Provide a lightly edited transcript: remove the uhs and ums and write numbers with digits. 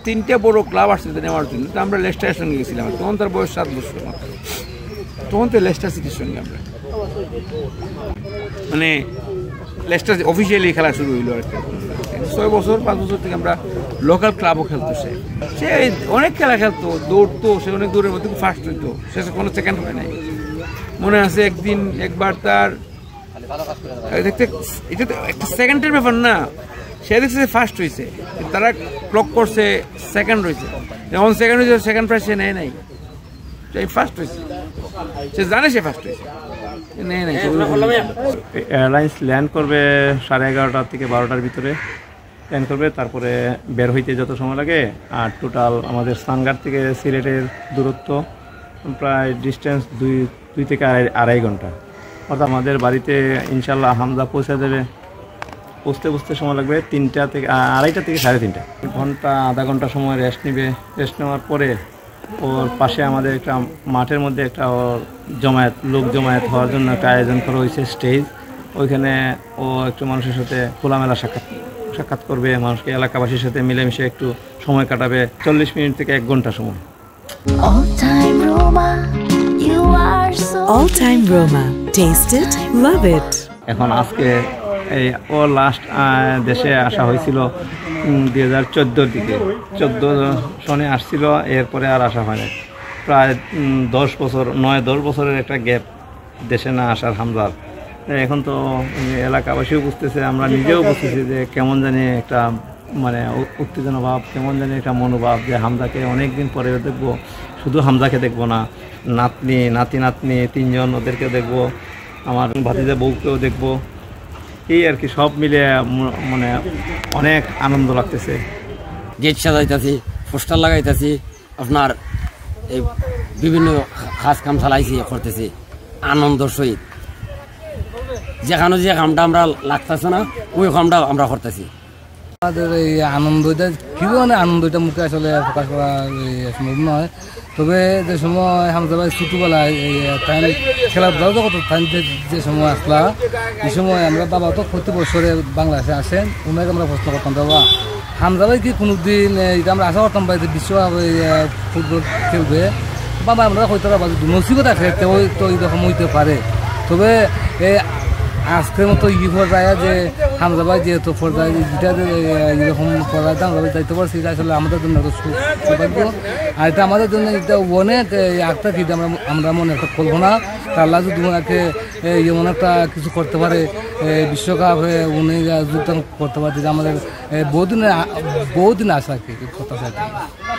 তিনটা বড় ক্লাব আসছে নেওয়ার জন্য। তো আমরা লেস্টারের সঙ্গে গেছিলাম, তখন তার বয়স 7 বছর মাত্র। তখন তো লেস্টার সিটির সঙ্গে আমরা মানে লেস্টার অফিসিয়ালি খেলা শুরু হইলো আর কি। 6 বছর 5 বছর থেকে আমরা লোকাল ক্লাবও খেলতো। সে অনেক খেলা খেলতো, দৌড়তো, সে অনেক দৌড়ের মধ্যে ফার্স্ট হইতো, সে কোনো সেকেন্ড হয় নাই। মনে আছে একবার তার দেখতে, এটা তো একটা সেকেন্ডের ব্যাপার না, সে দেখছে ফার্স্ট হয়েছে, তারা ক্লক করছে সেকেন্ড হয়েছে, যখন সেকেন্ড হয়েছে সেকেন্ড প্রাইজ সে নেয় নাই, ফার্স্ট হয়েছে, সে জানে সে ফার্স্ট হয়েছে, নেয় নাই। এয়ারলাইন্স ল্যান্ড করবে 11:30 থেকে 12টার ভিতরে ল্যান্ড করবে, তারপরে বের হইতে যত সময় লাগে। আর টোটাল আমাদের সানগার থেকে সিলেটের দূরত্ব প্রায় ডিস্টেন্স 2 থেকে আড়াই ঘন্টা। অর্থাৎ আমাদের বাড়িতে ইনশাল্লাহ হামজা পৌঁছে দেবে, পৌঁছতে সময় লাগবে 3টা থেকে 2:30 থেকে 3:30 ঘন্টা, আধা ঘন্টা সময় রেস্ট নেবে। রেস্ট নেওয়ার পরে ওর পাশে আমাদের একটা মাঠের মধ্যে একটা লোক জমায়েত হওয়ার জন্য একটা আয়োজন করা হয়েছে, স্টেজ। ওইখানে ও একটু মানুষের সাথে খোলামেলা সাক্ষাৎ করবে, মানুষকে এলাকাবাসীর সাথে মিলেমিশে একটু সময় কাটাবে, 40 মিনিট থেকে 1 ঘন্টা সময়। All time Roma, taste it, love it. এখন আজকে ও লাস্ট দেশে আসা হয়েছিল 2014 দিকে, 14 সনে আসছিল, এরপরে আর আসা হয় না। প্রায় 9-10 বছরের একটা গ্যাপ দেশে না আসার হামজার। এখন তো এলাকাবাসীও বুঝতেছে, আমরা নিজেও বুঝতেছি যে কেমন জানি একটা মানে উত্তেজনা ভাব, কেমন জানি একটা মনোভাব যে হামজাকে অনেকদিন পরে দেখবো। শুধু হামজাকে দেখবো না, নাতনি 3জন ওদেরকেও দেখবো, আমার ভাতিজা বউকেও দেখবো, এই আর কি, সব মিলে মানে অনেক আনন্দ লাগতেছে। গেট সাজাইতেছি, পোস্টার লাগাইতেছি, আপনার এই বিভিন্ন কাজ কাম চালাইছি, করতেছি আনন্দ সহিত। যেখানে যে কামটা আমরা লাগতেছে না, ওই কামটা আমরা করতেছি। আমাদের এই আনন্দটা কি মানে আনন্দটা মুখে আসলে প্রকাশ করা সম্ভব নয়। তবে যে সময় হামজা ভাই ছোটোবেলায় টাইম খেলাধুলা কত টাইম যে সময় আসলা, এই সময় আমরা বাবা তো প্রতি বছরে বাংলাদেশে আসেন, ওনাকে আমরা প্রশ্ন করতাম, বাবা হামজা ভাই কি কোনোদিন এটা আমরা আশা করতাম ভাই বিশ্বকাপ ফুটবল খেলবে, বাবা আমরা হয়তো নসিবত আছে তো এরকম হইতে পারে। তবে আজকের মতো পর্যায়ে যে হামজা ভাই যেহেতু পর্যায়ে যেটা এরকম পর্যায়ে হামজা ভাই যাইতে পারছি, এটা আসলে আমাদের জন্য একটা সৌভাগ্য। আর এটা আমাদের জন্য এটা অনেক একটা কি আমরা মনে একটা কল্পনা, আল্লাহ যদি ওনাকে এমন একটা কিছু করতে পারে, বিশ্বকাপ উনি যোগদান করতে পারে, আমাদের বহুদিন আশা কি কথা।